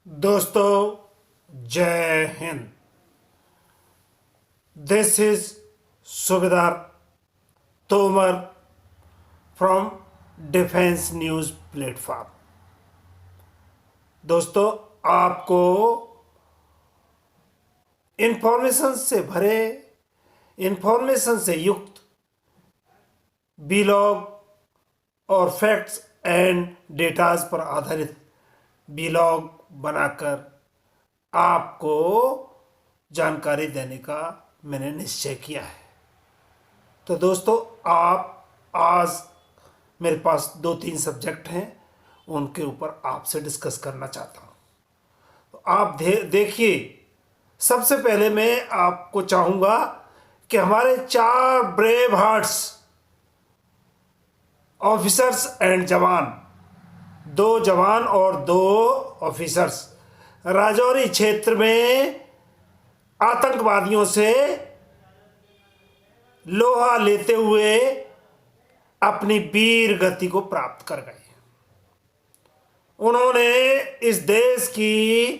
दोस्तों, जय Hind. This is Subedar Tomar from defence news platform. दोस्तों, आपको इंफॉर्मेशन से भरे, इंफॉर्मेशन से युक्त बीलॉग और फैक्ट्स एंड डेटाज पर आधारित बीलॉग बनाकर आपको जानकारी देने का मैंने निश्चय किया है। तो दोस्तों, आप आज मेरे पास 2-3 सब्जेक्ट हैं, उनके ऊपर आपसे डिस्कस करना चाहता हूँ। तो आप देखिए, सबसे पहले मैं आपको चाहूँगा कि हमारे 4 ब्रेव हार्ट्स ऑफिसर्स एंड जवान, 2 जवान और 2 ऑफिसर्स राजौरी क्षेत्र में आतंकवादियों से लोहा लेते हुए अपनी वीर गति को प्राप्त कर गए। उन्होंने इस देश की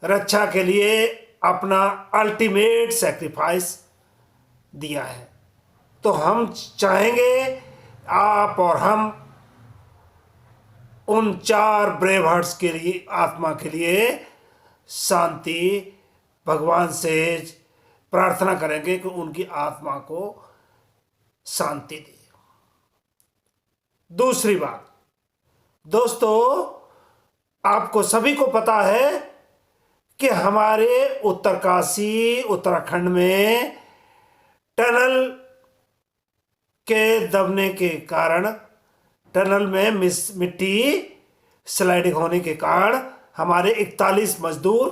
रक्षा के लिए अपना अल्टीमेट सैक्रिफाइस दिया है। तो हम चाहेंगे आप और हम उन 4 ब्रेव हार्ट्स के लिए, आत्मा के लिए शांति भगवान से प्रार्थना करेंगे कि उनकी आत्मा को शांति दे। दूसरी बात, दोस्तों, आपको सभी को पता है कि हमारे उत्तरकाशी उत्तराखंड में टनल के दबने के कारण, टनल में मिट्टी स्लाइडिंग होने के कारण हमारे 41 मजदूर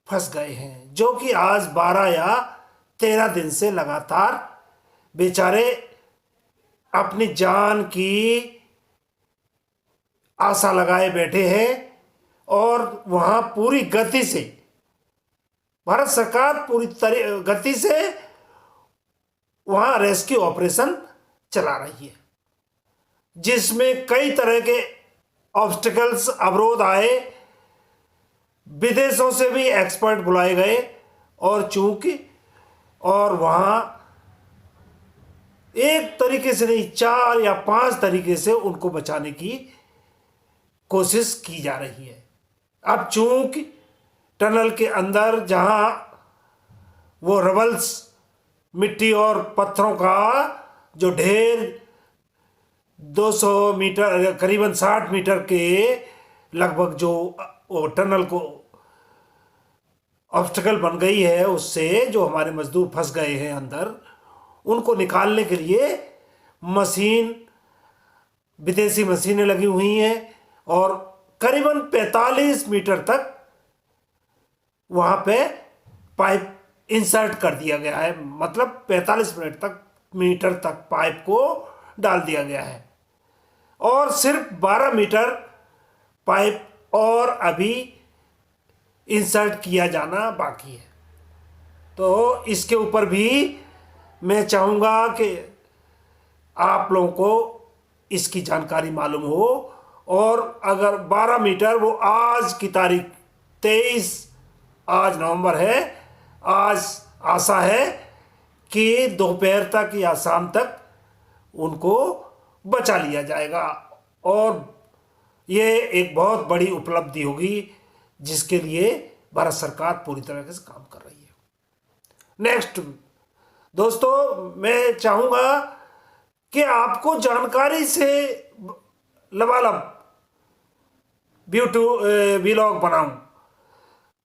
फंस गए हैं, जो कि आज 12 या 13 दिन से लगातार बेचारे अपनी जान की आशा लगाए बैठे हैं। और वहां पूरी गति से भारत सरकार पूरी गति से वहां रेस्क्यू ऑपरेशन चला रही है, जिसमें कई तरह के ऑब्स्टिकल्स, अवरोध आए। विदेशों से भी एक्सपर्ट बुलाए गए और वहां एक तरीके से नहीं, 4 या 5 तरीके से उनको बचाने की कोशिश की जा रही है। अब चूंकि टनल के अंदर जहां वो रबल्स, मिट्टी और पत्थरों का जो ढेर 200 मीटर, करीबन 60 मीटर के लगभग जो वो टनल को ऑब्स्टिकल बन गई है, उससे जो हमारे मजदूर फंस गए हैं अंदर, उनको निकालने के लिए मशीन, विदेशी मशीनें लगी हुई हैं और करीबन 45 मीटर तक वहां पे पाइप इंसर्ट कर दिया गया है। मतलब 45 मीटर तक पाइप को डाल दिया गया है और सिर्फ 12 मीटर पाइप और अभी इंसर्ट किया जाना बाकी है। तो इसके ऊपर भी मैं चाहूँगा कि आप लोगों को इसकी जानकारी मालूम हो। और अगर 12 मीटर, वो आज की तारीख 23, आज नवंबर है, आज आशा है कि दोपहर तक या शाम तक उनको बचा लिया जाएगा। और ये एक बहुत बड़ी उपलब्धि होगी, जिसके लिए भारत सरकार पूरी तरह से काम कर रही है। नेक्स्ट, दोस्तों, मैं चाहूँगा कि आपको जानकारी से लबालब व्लॉग बनाऊं।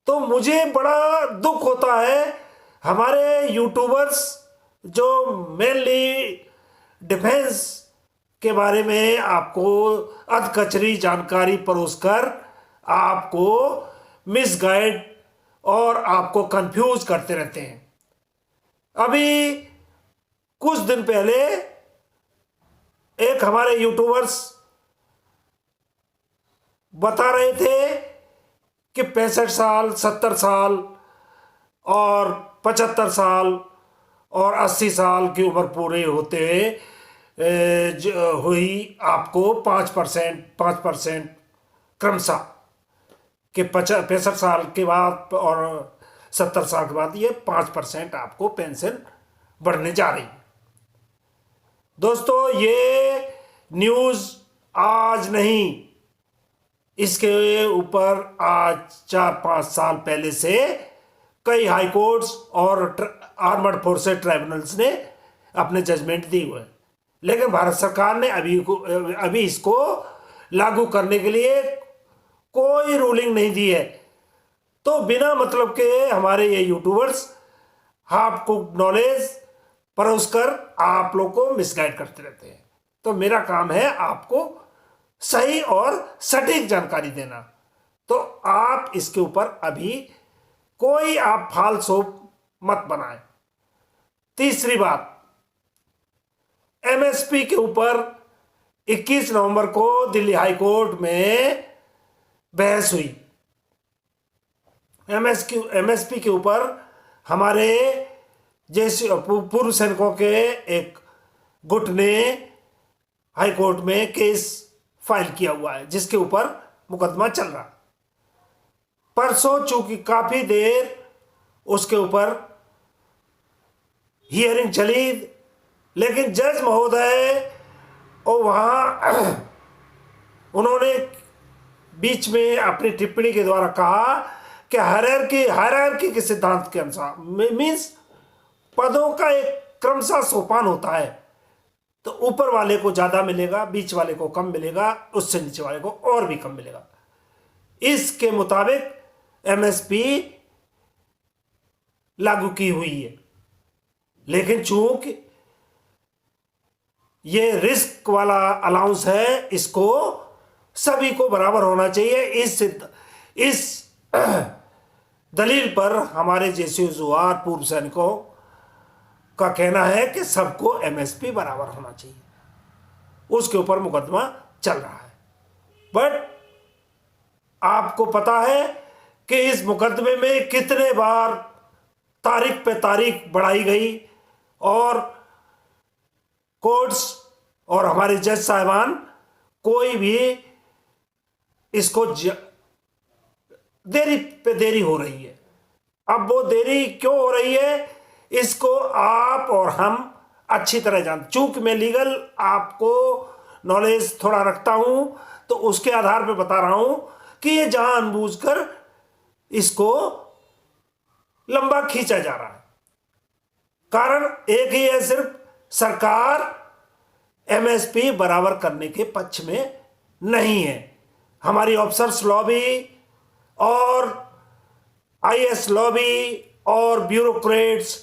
तो मुझे बड़ा दुख होता है, हमारे यूट्यूबर्स जो मेनली डिफेंस के बारे में आपको अधकचरी जानकारी परोसकर आपको मिसगाइड और आपको कंफ्यूज करते रहते हैं। अभी कुछ दिन पहले एक हमारे यूट्यूबर्स बता रहे थे कि 65 साल, 70 साल और 75 साल और 80 साल की उम्र पूरे होते हुई आपको 5% क्रमशः कि 65 साल के बाद और 70 साल के बाद ये 5% आपको पेंशन बढ़ने जा रही है। दोस्तों, ये न्यूज़ आज नहीं, इसके ऊपर आज 4-5 साल पहले से कई हाई कोर्ट्स और आर्मड फोर्सेस ट्राइब्यूनल्स ने अपने जजमेंट दिए हुए हैं, लेकिन भारत सरकार ने अभी इसको लागू करने के लिए कोई रूलिंग नहीं दी है। तो बिना मतलब के हमारे ये यूट्यूबर्स आपको नॉलेज परोसकर आप लोग को मिसगाइड करते रहते हैं। तो मेरा काम है आपको सही और सटीक जानकारी देना। तो आप इसके ऊपर अभी कोई आप फाल्स होप मत बनाएं। तीसरी बात, एमएसपी के ऊपर 21 नवंबर को दिल्ली हाई कोर्ट में बहस हुई। एमएसपी के ऊपर हमारे जैसे पूर्व सैनिकों के एक गुट ने हाई कोर्ट में केस फाइल किया हुआ है, जिसके ऊपर मुकदमा चल रहा। परसों चूंकि काफी देर उसके ऊपर हियरिंग चली, लेकिन जज महोदय और वहां उन्होंने बीच में अपनी टिप्पणी के द्वारा कहा कि हायरार्की के सिद्धांत के अनुसार मीन्स पदों का एक क्रमशः सोपान होता है, तो ऊपर वाले को ज्यादा मिलेगा, बीच वाले को कम मिलेगा, उससे नीचे वाले को और भी कम मिलेगा। इसके मुताबिक एमएसपी लागू की हुई है, लेकिन चूंकि ये रिस्क वाला अलाउंस है, इसको सभी को बराबर होना चाहिए। इस दलील पर हमारे जैसे जुआर पूर्व सैनिकों का कहना है कि सबको एमएसपी बराबर होना चाहिए। उसके ऊपर मुकदमा चल रहा है। बट आपको पता है कि इस मुकदमे में कितने बार तारीख पे तारीख बढ़ाई गई और कोर्ट्स और हमारे जज साहिबान कोई भी इसको देरी पे देरी हो रही है। अब वो देरी क्यों हो रही है, इसको आप और हम अच्छी तरह जानते। चूंकि मैं लीगल आपको नॉलेज थोड़ा रखता हूं, तो उसके आधार पे बता रहा हूं कि ये जानबूझकर इसको लंबा खींचा जा रहा है। कारण एक ही है, सिर्फ सरकार एमएसपी बराबर करने के पक्ष में नहीं है। हमारी ऑफिसर्स लॉबी और आईएएस लॉबी और ब्यूरोक्रेट्स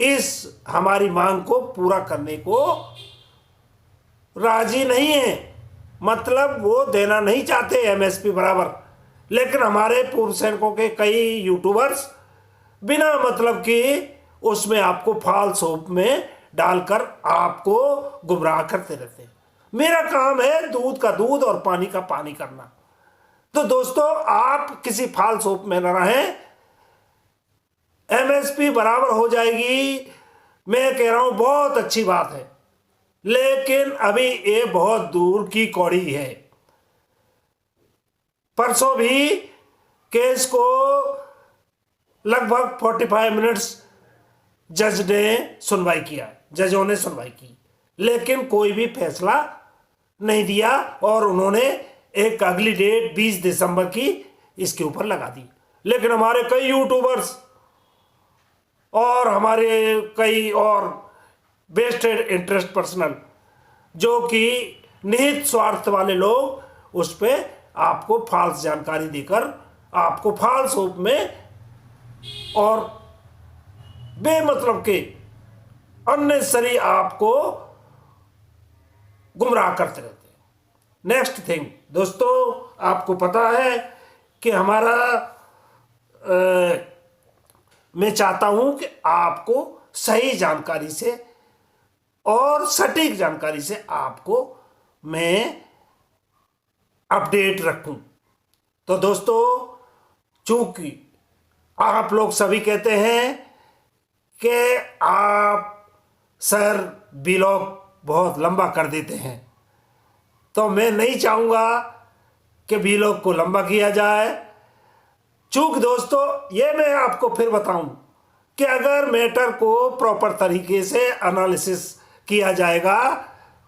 इस हमारी मांग को पूरा करने को राजी नहीं है। मतलब वो देना नहीं चाहते एमएसपी बराबर, लेकिन हमारे पूर्व सैनिकों के कई यूट्यूबर्स बिना मतलब कि उसमें आपको फाल्स होप में डालकर आपको गुमराह करते रहते हैं। मेरा काम है दूध का दूध और पानी का पानी करना। तो दोस्तों, आप किसी फाल्स होप में न रहें। एमएसपी बराबर हो जाएगी, मैं कह रहा हूं बहुत अच्छी बात है, लेकिन अभी ये बहुत दूर की कौड़ी है। परसों भी केस को लगभग 45 मिनट्स जजों ने सुनवाई की, लेकिन कोई भी फैसला नहीं दिया और उन्होंने एक अगली डेट 20 दिसंबर की इसके ऊपर लगा दी। लेकिन हमारे कई यूट्यूबर्स और हमारे कई और वेस्टेड इंटरेस्ट पर्सनल, जो कि निहित स्वार्थ वाले लोग, उस पर आपको फाल्स जानकारी देकर आपको फाल्स होप में और बेमतलब के अननेसेसरी आपको गुमराह करते रहते हैं। नेक्स्ट थिंग दोस्तों, आपको पता है कि हमारा मैं चाहता हूं कि आपको सही जानकारी से और सटीक जानकारी से आपको मैं अपडेट रखूं। तो दोस्तों, चूंकि आप लोग सभी कहते हैं कि आप सर ब्लॉग बहुत लंबा कर देते हैं, तो मैं नहीं चाहूँगा कि वीलॉग को लंबा किया जाए। चूक दोस्तों ये मैं आपको फिर बताऊं कि अगर मैटर को प्रॉपर तरीके से एनालिसिस किया जाएगा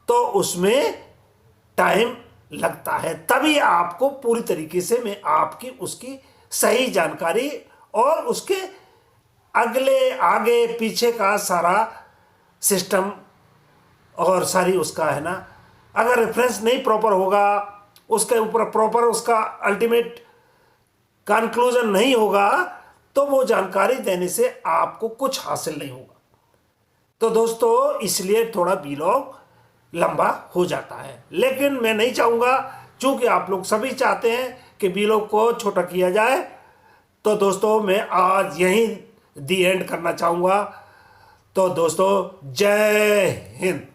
तो उसमें टाइम लगता है, तभी आपको पूरी तरीके से मैं आपकी उसकी सही जानकारी और उसके अगले आगे पीछे का सारा सिस्टम और सारी उसका है ना, अगर रेफरेंस नहीं प्रॉपर होगा, उसके ऊपर प्रॉपर उसका अल्टीमेट कंक्लूजन नहीं होगा, तो वो जानकारी देने से आपको कुछ हासिल नहीं होगा। तो दोस्तों इसलिए थोड़ा वीलॉग लंबा हो जाता है, लेकिन मैं नहीं चाहूँगा, चूँकि आप लोग सभी चाहते हैं कि वीलॉग को छोटा किया जाए, तो दोस्तों मैं आज यहीं दी एंड करना चाहूँगा। तो दोस्तों जय हिंद।